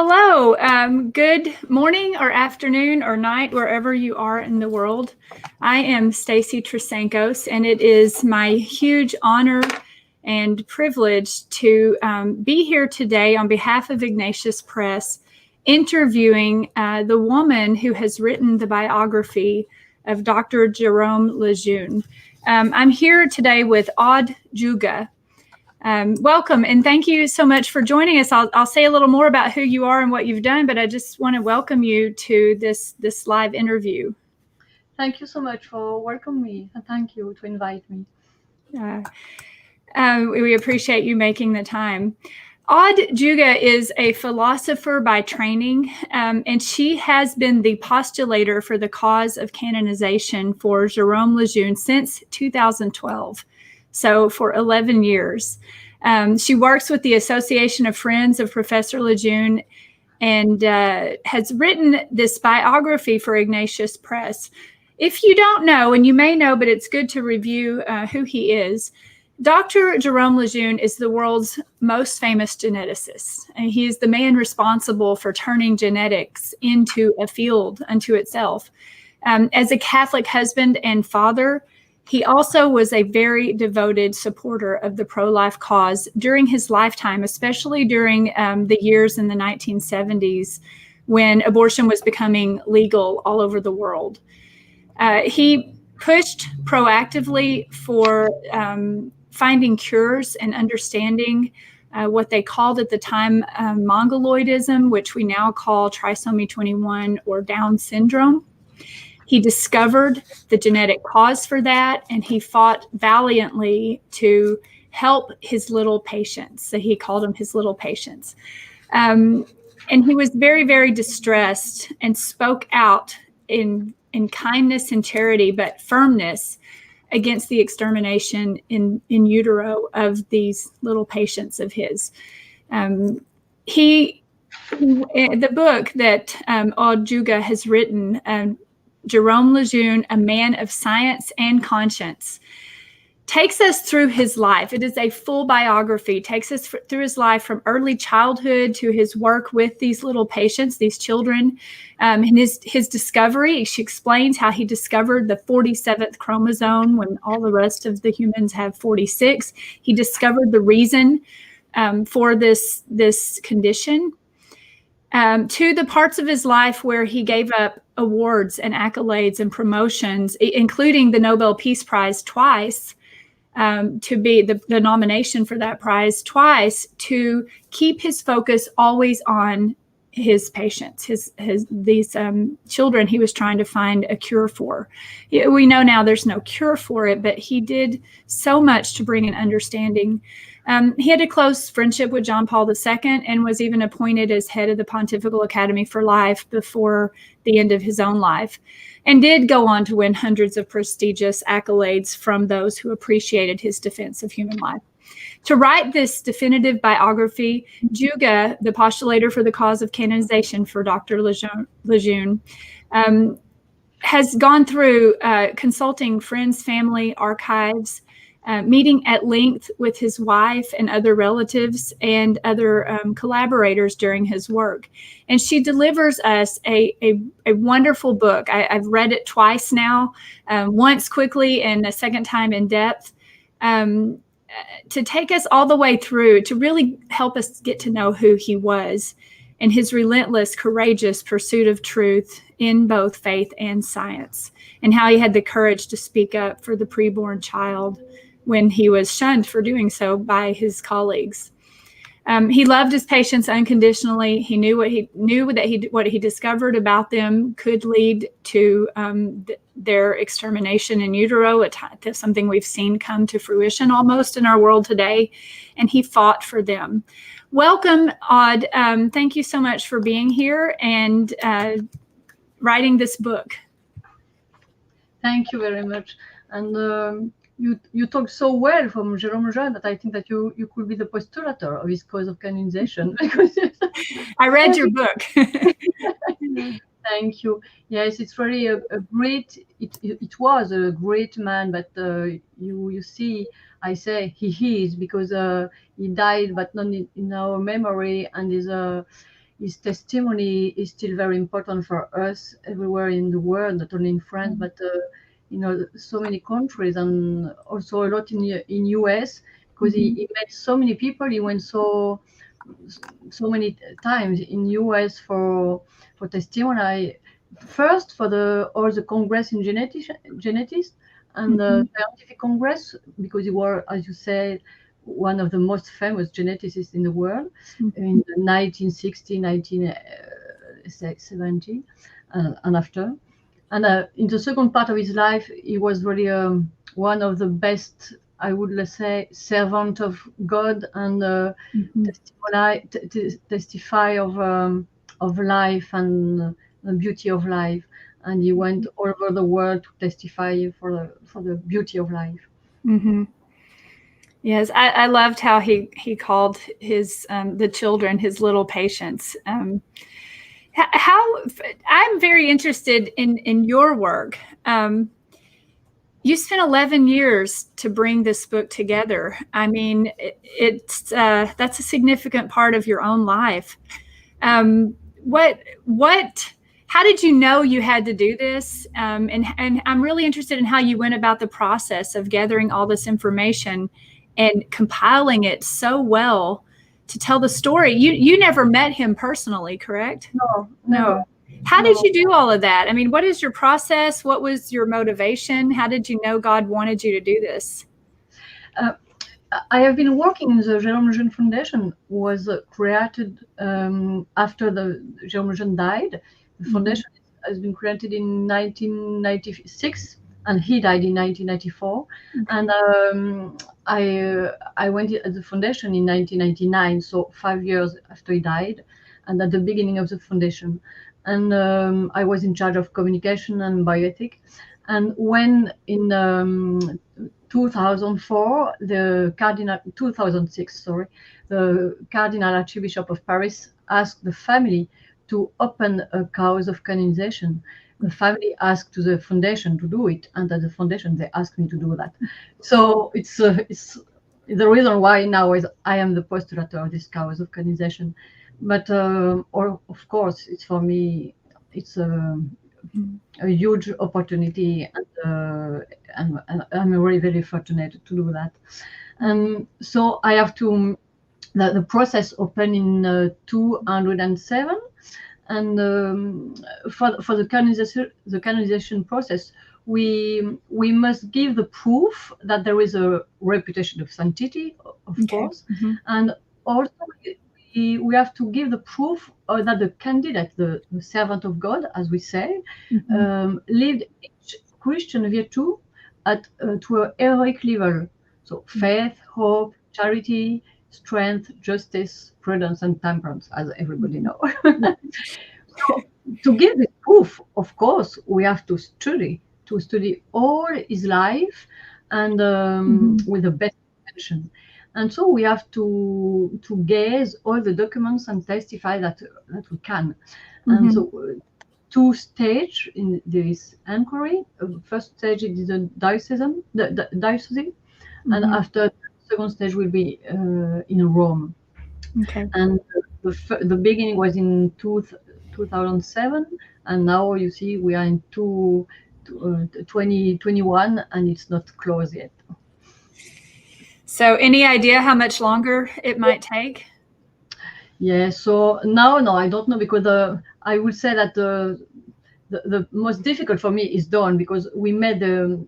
Hello, good morning or afternoon or night, wherever you are in the world. I am Stacy Trasancos, and it is my huge honor and privilege to be here today on behalf of Ignatius Press, interviewing the woman who has written the biography of Dr. Jérôme Lejeune. I'm here today with Aude Dugast. Welcome, and thank you so much for joining us. I'll say a little more about who you are and what you've done, but I just want to welcome you to this live interview. Thank you so much for welcoming me, and thank you to invite me. We appreciate you making the time. Aude Dugast is a philosopher by training, and she has been the postulator for the cause of canonization for Jérôme Lejeune since 2012. So for 11 years. She works with the Association of Friends of Professor Lejeune and has written this biography for Ignatius Press. If you don't know, and you may know, but it's good to review who he is, Dr. Jérôme Lejeune is the world's most famous geneticist, and he is the man responsible for turning genetics into a field unto itself. As a Catholic husband and father, he also was a very devoted supporter of the pro-life cause during his lifetime, especially during the years in the 1970s when abortion was becoming legal all over the world. He pushed proactively for finding cures and understanding what they called at the time mongoloidism, which we now call trisomy 21 or Down syndrome. He discovered the genetic cause for that, and he fought valiantly to help his little patients. So he called them his little patients. And he was very, very distressed and spoke out in kindness and charity, but firmness against the extermination in utero of these little patients of his. The book that Aude Dugast has written, Jérôme Lejeune, a man of science and conscience, takes us through his life. It is a full biography, takes us through his life from early childhood to his work with these little patients, these children, and his discovery. She explains how he discovered the 47th chromosome when all the rest of the humans have 46. He discovered the reason for this condition. To the parts of his life where he gave up awards and accolades and promotions, including the Nobel Peace Prize twice, to be the nomination for that prize twice, to keep his focus always on his patients, these children he was trying to find a cure for. We know now there's no cure for it, but he did so much to bring an understanding. He had a close friendship with John Paul II and was even appointed as head of the Pontifical Academy for Life before the end of his own life, and did go on to win hundreds of prestigious accolades from those who appreciated his defense of human life. To write this definitive biography, Dugast, the postulator for the cause of canonization for Dr. Lejeune, has gone through consulting friends, family, archives, meeting at length with his wife and other relatives and other collaborators during his work. And she delivers us a wonderful book. I've read it twice now, once quickly and a second time in depth, to take us all the way through, to really help us get to know who he was and his relentless, courageous pursuit of truth in both faith and science, and how he had the courage to speak up for the preborn child when he was shunned for doing so by his colleagues. He loved his patients unconditionally. He knew what he discovered about them could lead to their extermination in utero, something we've seen come to fruition almost in our world today, and he fought for them. Welcome, Aude. Thank you so much for being here and writing this book. Thank you very much. And you talk so well from Jérôme Lejeune that I think that you could be the postulator of his cause of canonization. I read your book. Thank you. Yes, it's really a great. It was a great man, but you see, I say he is because he died, but not in our memory, and is his testimony is still very important for us everywhere in the world, not only in France, but so many countries, and also a lot in US, because he met so many people. He went so many times in US for testimony. First for all the congress in genetics and the scientific congress, because he was, as you said, one of the most famous geneticists in the world in 1960, 1970, and after. And in the second part of his life, he was really one of the best, I would say, servant of God and testify of life and the beauty of life. And he went all over the world to testify for the beauty of life. Yes, I loved how he called his the children his little patients. How I'm very interested in your work. You spent 11 years to bring this book together. I mean, that's a significant part of your own life. How did you know you had to do this? And I'm really interested in how you went about the process of gathering all this information and compiling it so well to tell the story. You never met him personally, correct? No, never. How did you do all of that? I mean, what is your process? What was your motivation? How did you know God wanted you to do this? I have been working in the Jérôme Lejeune Foundation, was created after the Jérôme Lejeune died. The foundation has been created in 1996, and he died in 1994. And I went at the foundation in 1999, so 5 years after he died, and at the beginning of the foundation. And I was in charge of communication and bioethics. And when in 2004, 2006, sorry, the Cardinal Archbishop of Paris asked the family to open a cause of canonization. The family asked to the foundation to do it, and at the foundation they asked me to do that. So it's the reason why now is I am the postulator of this cause of canonization. But of course, it's for me, it's a huge opportunity, and I'm really very fortunate to do that. And so I have to. The process opened in 207, and for the canonization process, we must give the proof that there is a reputation of sanctity, of course, and also we have to give the proof that the candidate, the servant of God, as we say, lived each Christian virtue to a heroic level. So faith, hope, charity, strength, justice, prudence, and temperance, as everybody knows. So, to give this proof, of course, we have to study all his life, and with the best intention. And so we have to gaze all the documents and testify that we can. And so 2 stages in this inquiry. First stage is the diocese, and after the second stage will be in Rome. And the beginning was in 2007, and now you see we are in 2021, and it's not closed yet. So any idea how much longer it might take? Yeah, so now, no, I don't know, because I would say that the most difficult for me is done, because we made the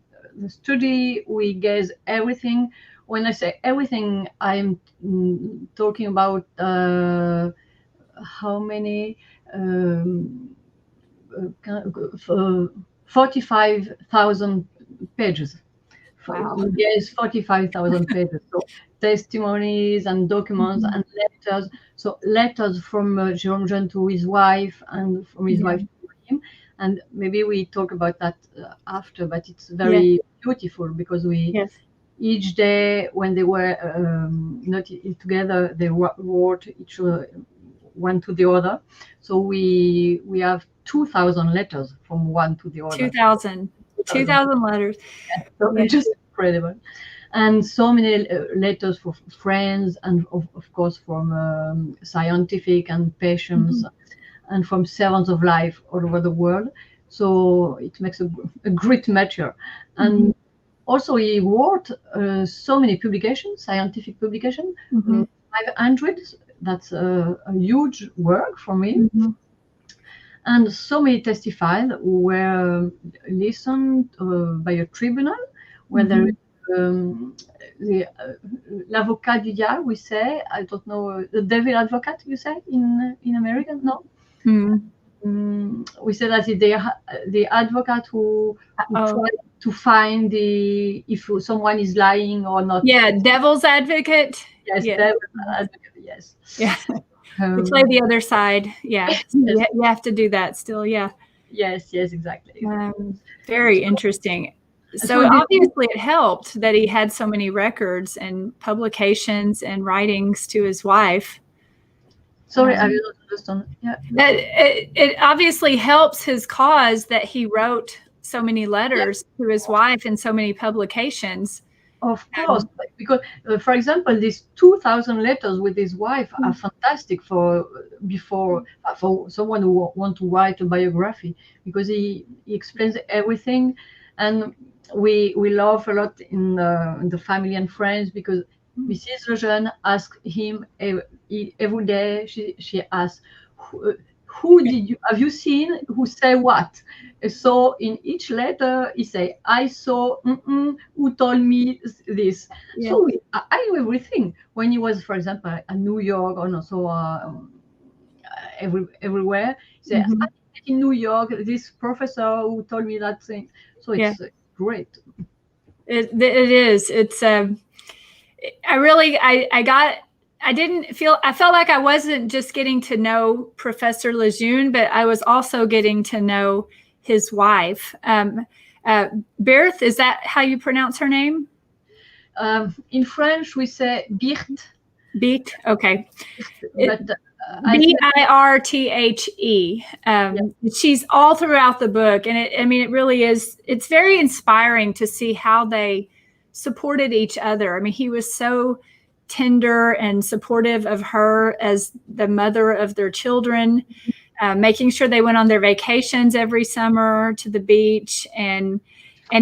study, we gaze everything. When I say everything, I'm talking about how many 45,000 pages. Wow. Yes, 45,000 pages. So testimonies and documents and letters. So letters from Jérôme Lejeune to his wife, and from his wife to him. And maybe we talk about that after, but it's very beautiful, because we each day when they were not together, they wrote each one to the other. So we have 2,000 letters from one to the other. 2,000 letters. So it's just incredible. and so many letters for friends, and of course from scientific and patients, and from servants of life all over the world. So it makes a great matcher. And also he wrote so many publications, scientific publications, 500. That's a huge work for me. And so many testified who were listened by a tribunal, where there is the l'avocat du diable, we say. I don't know, the devil advocate, you say in American, no? We say that the advocate who tries to find if someone is lying or not. Yeah, devil's advocate. Yes, yeah. devil's advocate, yes. Yeah. To play the other side. Yeah. Yes. You have to do that still. Yeah. Yes, exactly. Very interesting. So obviously it helped that he had so many records and publications and writings to his wife. Sorry, I didn't understand. Yeah. It obviously helps his cause that he wrote so many letters to his wife and so many publications. Of course, because for example, these 2,000 letters with his wife are fantastic for someone who wants to write a biography, because he explains everything, and we love a lot in the family and friends, because Mrs. Lejeune asks him every day. She asks, who have you seen who say what? So in each letter he say, I saw who told me this. So I knew everything when he was, for example, at New York, or no, so everywhere. He say, I in New York, this professor who told me that thing. So it's great. It is. It's I felt like I wasn't just getting to know Professor Lejeune, but I was also getting to know his wife. Berthe, is that how you pronounce her name? In French, we say Birthe. Birthe, okay. But Birthe. She's all throughout the book, and it really is. It's very inspiring to see how they supported each other. I mean, he was so tender and supportive of her as the mother of their children, making sure they went on their vacations every summer to the beach, and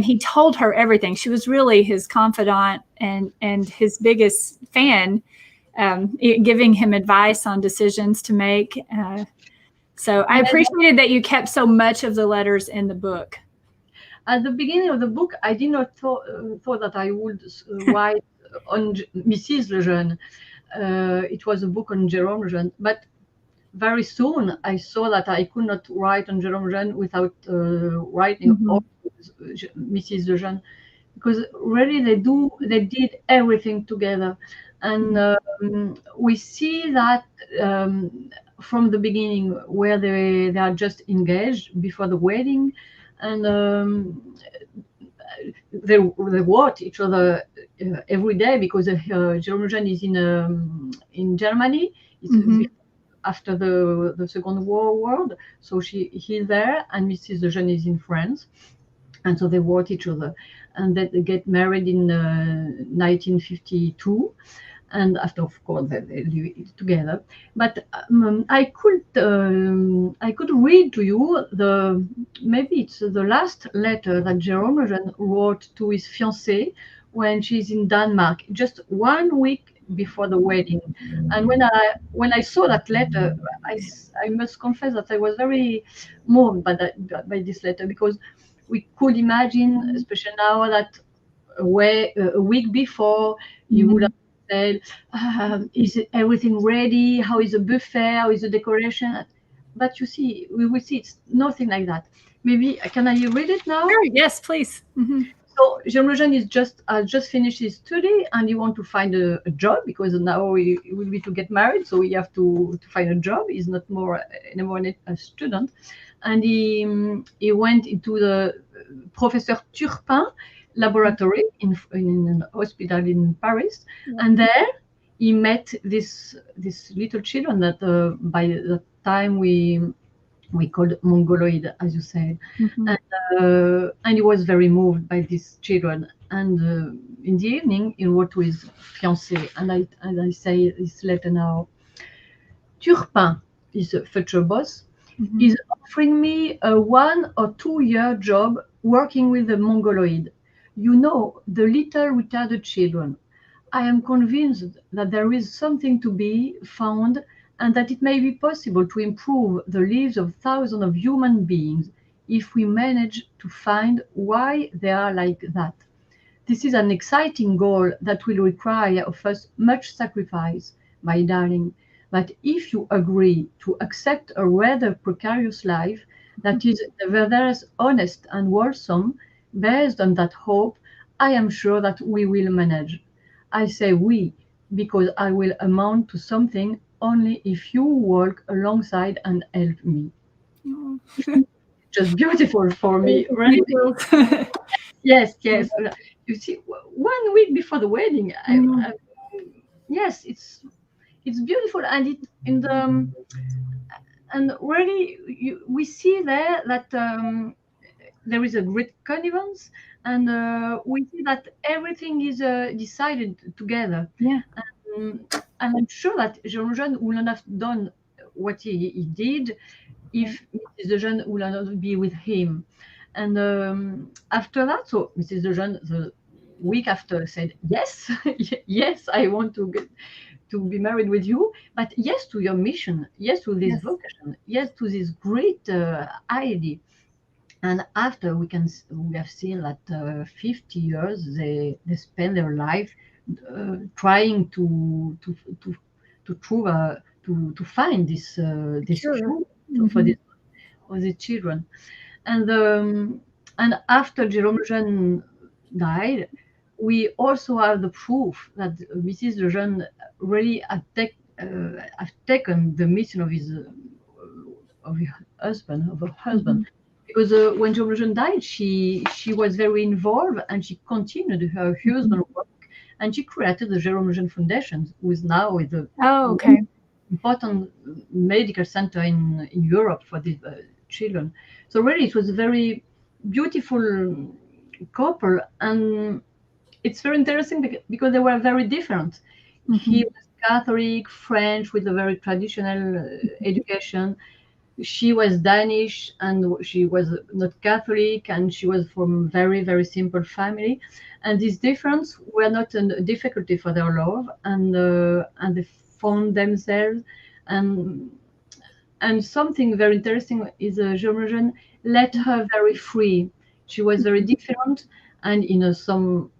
he told her everything. She was really his confidant and his biggest fan, giving him advice on decisions to make. So I appreciated that you kept so much of the letters in the book. At the beginning of the book, I did not thought that I would write on Mrs. Lejeune. It was a book on Jérôme Lejeune, but very soon I saw that I could not write on Jérôme Lejeune without writing on Mrs. Lejeune, because really they did everything together, and we see that from the beginning, where they are just engaged before the wedding, and they wrote each other every day, because Jérôme Lejeune is in Germany. After the Second World War, so he's there, and Mrs. Lejeune is in France, and so they wrote each other, and they get married in 1952. And after, of course, they live together. But I could read to you maybe it's the last letter that Jérôme Lejeune wrote to his fiancée when she's in Denmark, just 1 week before the wedding. And when I saw that letter, I must confess that I was very moved by this letter, because we could imagine, especially now, that a week before you would have said, is everything ready? How is the buffet? How is the decoration? But you see, we will see it's nothing like that. Maybe can I read it now? Sure, yes, please. So Jérôme Lejeune has just finished his study, and he wants to find a job, because now he will be to get married, so he have to find a job. He's not more anymore a student, and he went into the Professor Turpin laboratory in an hospital in Paris, and there he met this little children that by the time we called Mongoloid, as you said, and he was very moved by these children. And in the evening, he wrote to his fiancée, and I say this letter now. Turpin, his future boss, is offering me a 1 or 2 year job working with the Mongoloid. You know, the little retarded children. I am convinced that there is something to be found and that it may be possible to improve the lives of thousands of human beings if we manage to find why they are like that. This is an exciting goal that will require of us much sacrifice, my darling. But if you agree to accept a rather precarious life that is nevertheless honest and wholesome, based on that hope, I am sure that we will manage. I say we, because I will amount to something only if you walk alongside and help me. Oh. Just beautiful for me, really. Yes, yes. You see, 1 week before the wedding, yes, it's beautiful, and it in the and really we see there that there is a great connivance, and we see that everything is decided together. Yeah. And I'm sure that Jérôme Lejeune would not have done what he did if Mrs. Lejeune would not be with him. And after that, so Mrs. Lejeune, the week after, said, yes, yes, I want to be married with you, but yes to your mission, yes to this Yes. vocation, yes to this great idea. And after we have seen that 50 years they spend their life trying to prove to find this Sure. cure for the children. And after Jérôme Lejeune died, we also have the proof that Mrs. Lejeune really have taken the mission of her husband. Because when Jérôme Lejeune died, she was very involved, and she continued her husband's work, and she created the Jérôme Lejeune Foundation, who is now with the Oh, okay. important medical center in Europe for these children. So really, it was a very beautiful couple, and it's very interesting because they were very different. He was Catholic, French, with a very traditional education. She was Danish, and she was not Catholic, and she was from very, very simple family. And this difference were not a difficulty for their love, and they found themselves. And something very interesting is Jérôme Lejeune let her very free. She was very different, and some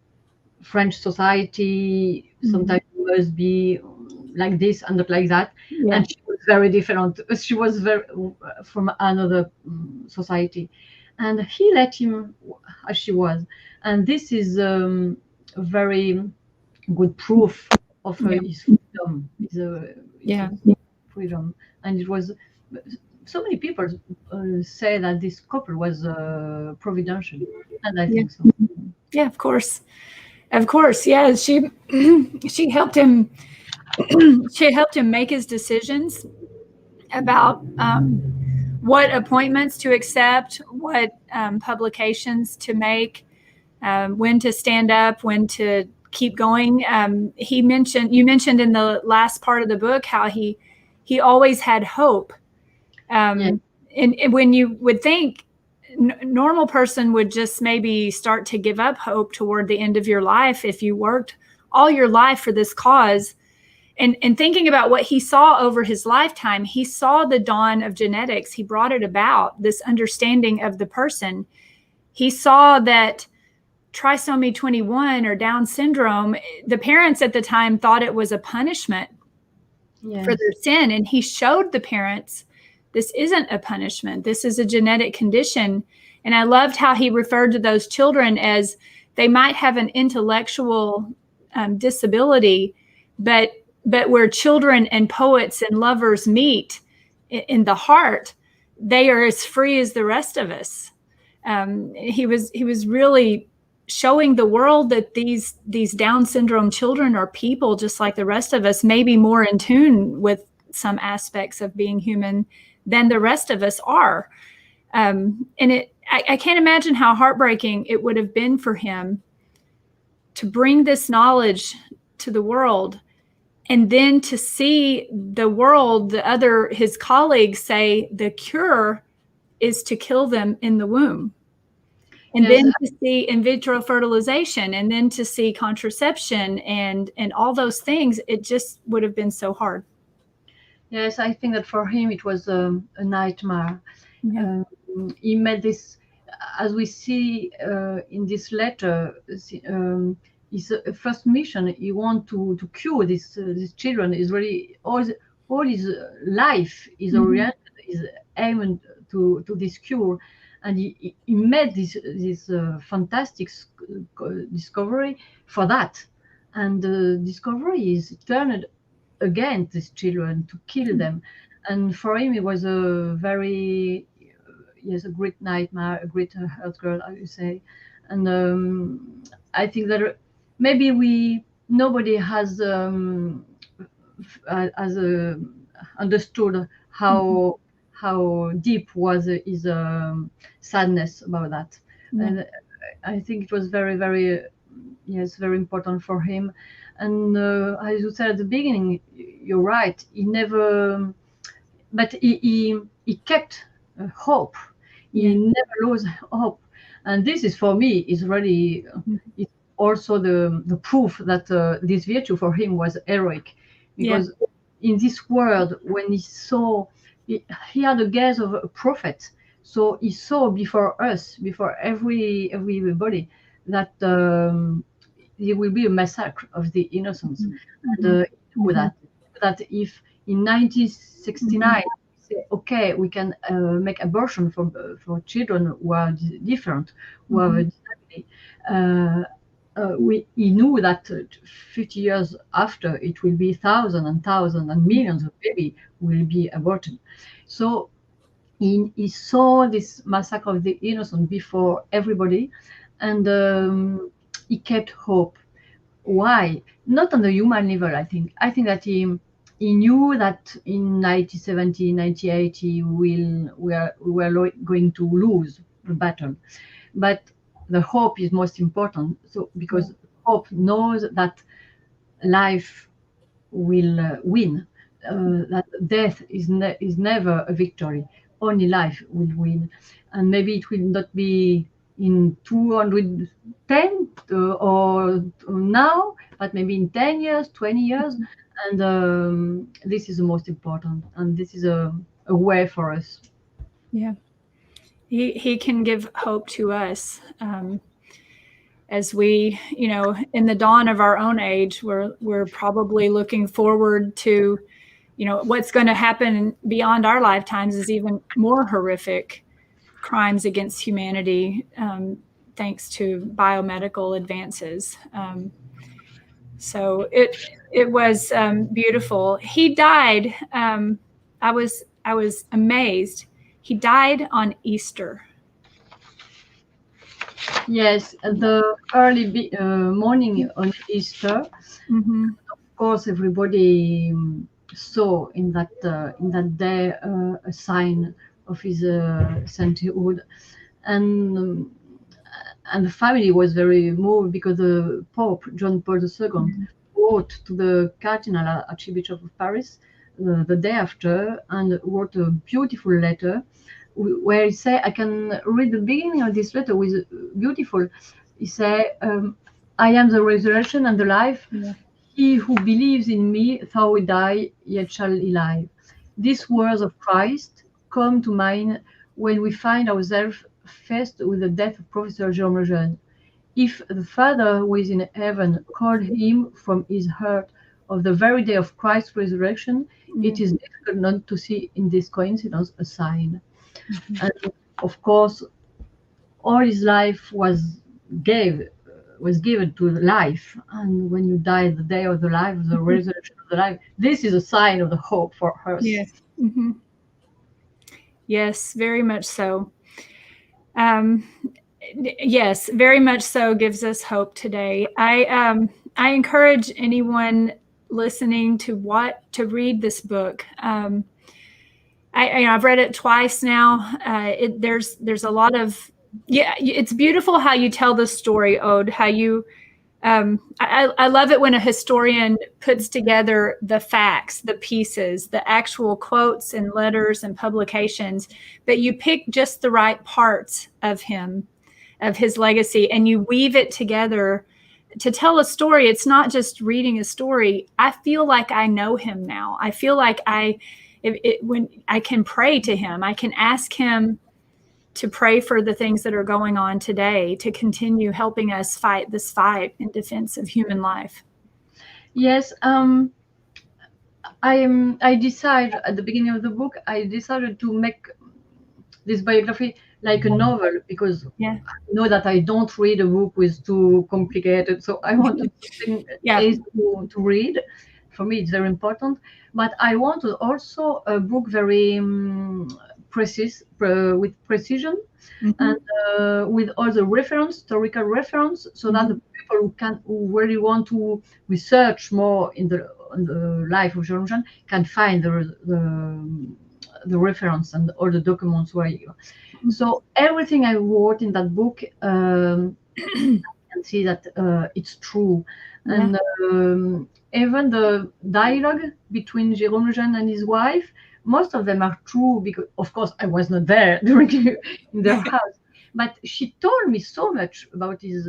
French society, sometimes you must be like this and not like that. Yeah. And she was very different. She was very from another society, and he let him as she was. And this is a very good proof of his freedom. His freedom, and it was. So many people say that this couple was providential, and I think so. Yeah, of course. Of course, yeah. She helped him. She helped him make his decisions about what appointments to accept, what publications to make, when to stand up, when to keep going. You mentioned in the last part of the book how he always had hope. And when you would think normal person would just maybe start to give up hope toward the end of your life if you worked all your life for this cause. And thinking about what he saw over his lifetime, he saw the dawn of genetics. He brought it about, this understanding of the person. He saw that trisomy 21 or Down syndrome, the parents at the time thought it was a punishment for their sin. And he showed the parents, this isn't a punishment. This is a genetic condition. And I loved how he referred to those children as they might have an intellectual disability, but where children and poets and lovers meet in the heart, they are as free as the rest of us. He was really showing the world that these Down syndrome children are people just like the rest of us, maybe more in tune with some aspects of being human than the rest of us are. And I can't imagine how heartbreaking it would have been for him to bring this knowledge to the world, and then to see the world, his colleagues say the cure is to kill them in the womb. And Yes, then to see in vitro fertilization, and then to see contraception and all those things, it just would have been so hard. yes, I think that for him it was a nightmare. Yeah. He made this, as we see in this letter, his first mission. He want to cure these children. Is really all his life is oriented, is aimed to this cure, and he made this fantastic discovery for that, and the discovery is turned against these children to kill them, and for him it was a very, yes, a great nightmare, a great hurt girl, I would say. And I think that maybe nobody has understood how deep was his sadness about that. And I think it was very, very, yes, very important for him. And as you said at the beginning, you're right. He never, but he kept hope. He never lost hope, and this is for me is really it's also the proof that this virtue for him was heroic, because in this world, when he saw, he had the gaze of a prophet, so he saw before us, before everybody, that there will be a massacre of the innocents, and that if in 1969 say, okay, we can make abortion for children who are different, who have a disability. He knew that 50 years after, it will be thousands and thousands and millions of babies will be aborted. So he saw this massacre of the innocent before everybody, and he kept hope. Why? Not on the human level, I think. I think that he knew that in 1970, 1980, we were going to lose the battle. But the hope is most important. So because hope knows that life will win, that death is never a victory. Only life will win, and maybe it will not be in 210 or now, but maybe in 10 years, 20 years, and this is the most important, and this is a way for us. Yeah, he can give hope to us. As we, in the dawn of our own age, we're probably looking forward to, what's going to happen beyond our lifetimes is even more horrific crimes against humanity, thanks to biomedical advances. So it was beautiful. He died. I was amazed. He died on Easter. Yes, the early morning on Easter. Of course, everybody saw in that day a sign of his sainthood, and the family was very moved because the Pope John Paul II wrote to the Cardinal Archbishop of Paris the day after, and wrote a beautiful letter where he said, I can read the beginning of this letter with beautiful. He said, I am the resurrection and the life. He who believes in me, though he die, yet shall he live. These words of Christ come to mind when we find ourselves faced with the death of Professor Jérôme Lejeune. If the Father who is in heaven called him from his heart of the very day of Christ's resurrection, it is difficult not to see in this coincidence a sign. And of course, all his life was given to life, and when you die the day of the life, the resurrection of the life, this is a sign of the hope for us. Yes. Yes, very much so. Yes, very much so gives us hope today. I encourage anyone listening to read this book. I've read it twice now. There's a lot of, it's beautiful how you tell the story, Aude, how you I love it when a historian puts together the facts, the pieces, the actual quotes and letters and publications, but you pick just the right parts of him, of his legacy, and you weave it together to tell a story. It's not just reading a story. I feel like I know him now. I feel like when I can pray to him, I can ask him to pray for the things that are going on today, to continue helping us fight this fight in defense of human life. Yes, I decided at the beginning of the book, I decided to make this biography like a novel, because Yeah. I know that I don't read a book with too complicated, so I wanted something Yeah. easy to read. For me, it's very important. But I wanted also a book very precise, with precision, and with all the historical reference, so that the people who really want to research more on the life of Jérôme Lejeune can find the reference and all the documents where you. So everything I wrote in that book, I can see that it's true. Yeah. And even the dialogue between Jérôme Lejeune and his wife, most of them are true, because of course I was not there during in their house, but she told me so much about his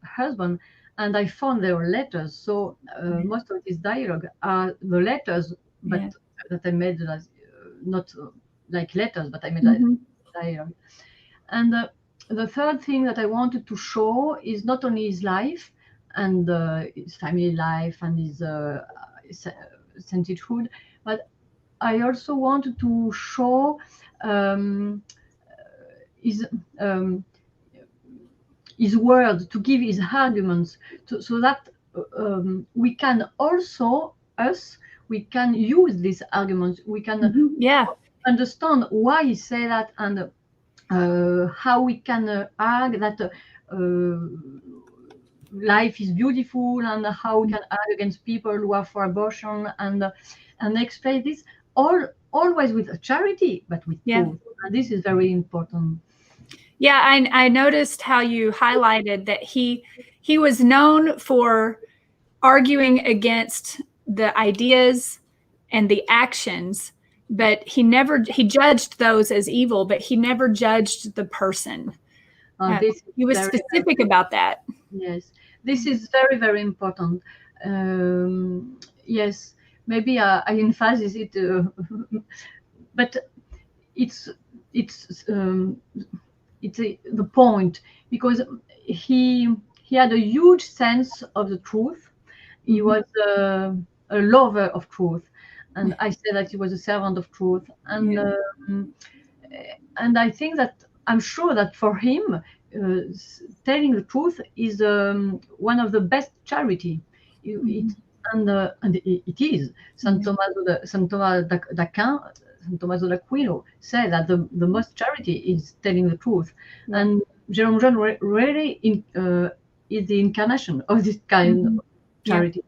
husband, and I found their letters. So most of his dialogue are the letters, but that I made as not like letters, but I made dialogue. And the third thing that I wanted to show is not only his life and his family life and his sainthood, but I also wanted to show his words, to give his arguments, so that we can also, we can use these arguments. We can understand why he say that, and how we can argue that life is beautiful, and how we can argue against people who are for abortion, and explain this always with charity, but with truth. And this is very important. Yeah, I noticed how you highlighted that he was known for arguing against the ideas and the actions, but he judged those as evil, but he never judged the person. He was specific about that. Yes, this is very, very important. Yes, maybe I emphasize it, but it's the point, because he had a huge sense of the truth. He was a lover of truth, and I say that he was a servant of truth. And I think that, I'm sure that for him, telling the truth is one of the best charity. And it is. Saint Thomas d'Aquino said that the most charity is telling the truth. And Jérôme Lejeune really is the incarnation of this kind of charity.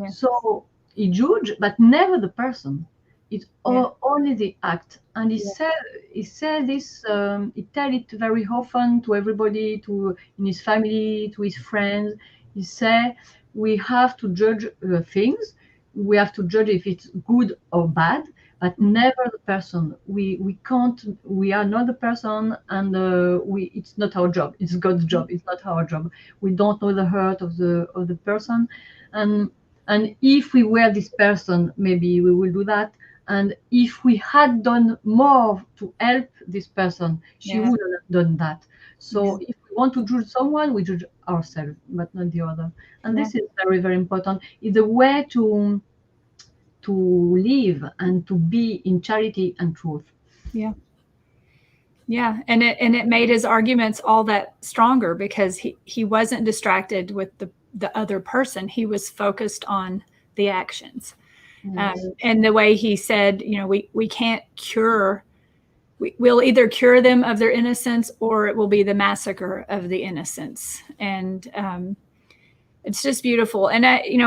So he judged, but never the person. It's only the act. And he said this. He tell it very often to everybody, in his family, to his friends. He said, we have to judge things. We have to judge if it's good or bad, but never the person. We can't. We are not the person, and it's not our job. It's God's job. It's not our job. We don't know the hurt of the person, and if we were this person, maybe we will do that. And if we had done more to help this person, she would have done that. So if we want to judge someone, we judge ourselves, but not the other. And this is very, very important. It's a way to live and to be in charity and truth. Yeah. And it made his arguments all that stronger, because he wasn't distracted with the other person. He was focused on the actions. And the way he said, we can't cure. We'll either cure them of their innocence, or it will be the massacre of the innocents. And it's just beautiful. And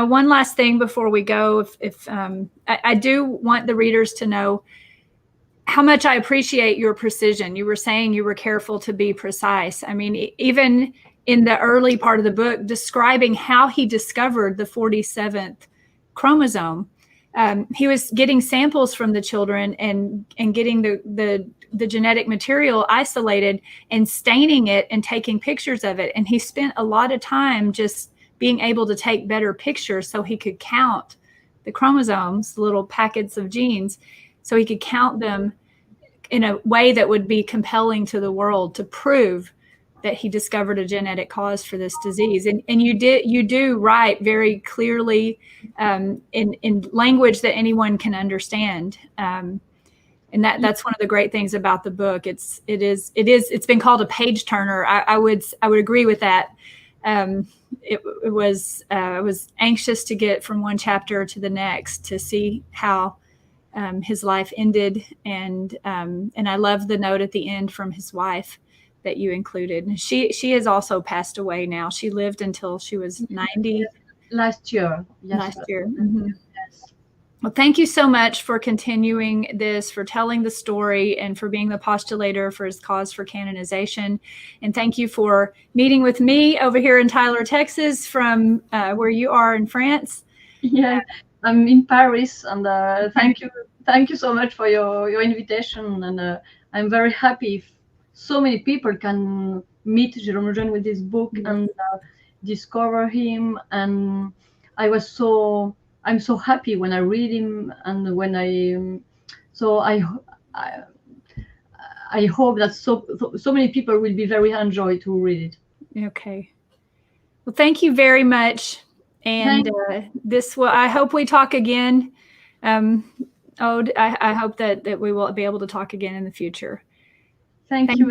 one last thing before we go, if I do want the readers to know how much I appreciate your precision. You were saying you were careful to be precise. I mean, even in the early part of the book describing how he discovered the 47th chromosome. He was getting samples from the children and getting the genetic material isolated and staining it and taking pictures of it. And he spent a lot of time just being able to take better pictures so he could count the chromosomes, little packets of genes, so he could count them in a way that would be compelling to the world to prove that he discovered a genetic cause for this disease. And you do write very clearly in language that anyone can understand. And that's one of the great things about the book. It's been called a page turner. I would agree with that. I was anxious to get from one chapter to the next to see how his life ended, and I love the note at the end from his wife that you included. She has also passed away now. She lived until she was 90 last year. Last year. Mm-hmm. Yes. Well, thank you so much for continuing this, for telling the story, and for being the postulator for his cause for canonization. And thank you for meeting with me over here in Tyler, Texas, from where you are in France. Yeah, I'm in Paris, and thank you so much for your invitation. And I'm very happy if so many people can meet Jérôme Lejeune with this book and discover him. And I'm so happy when I read him, and when I hope that so many people will be very enjoyed to read it. Okay. Well, thank you very much. And I hope we talk again. Aude, I hope that we will be able to talk again in the future. Thank you.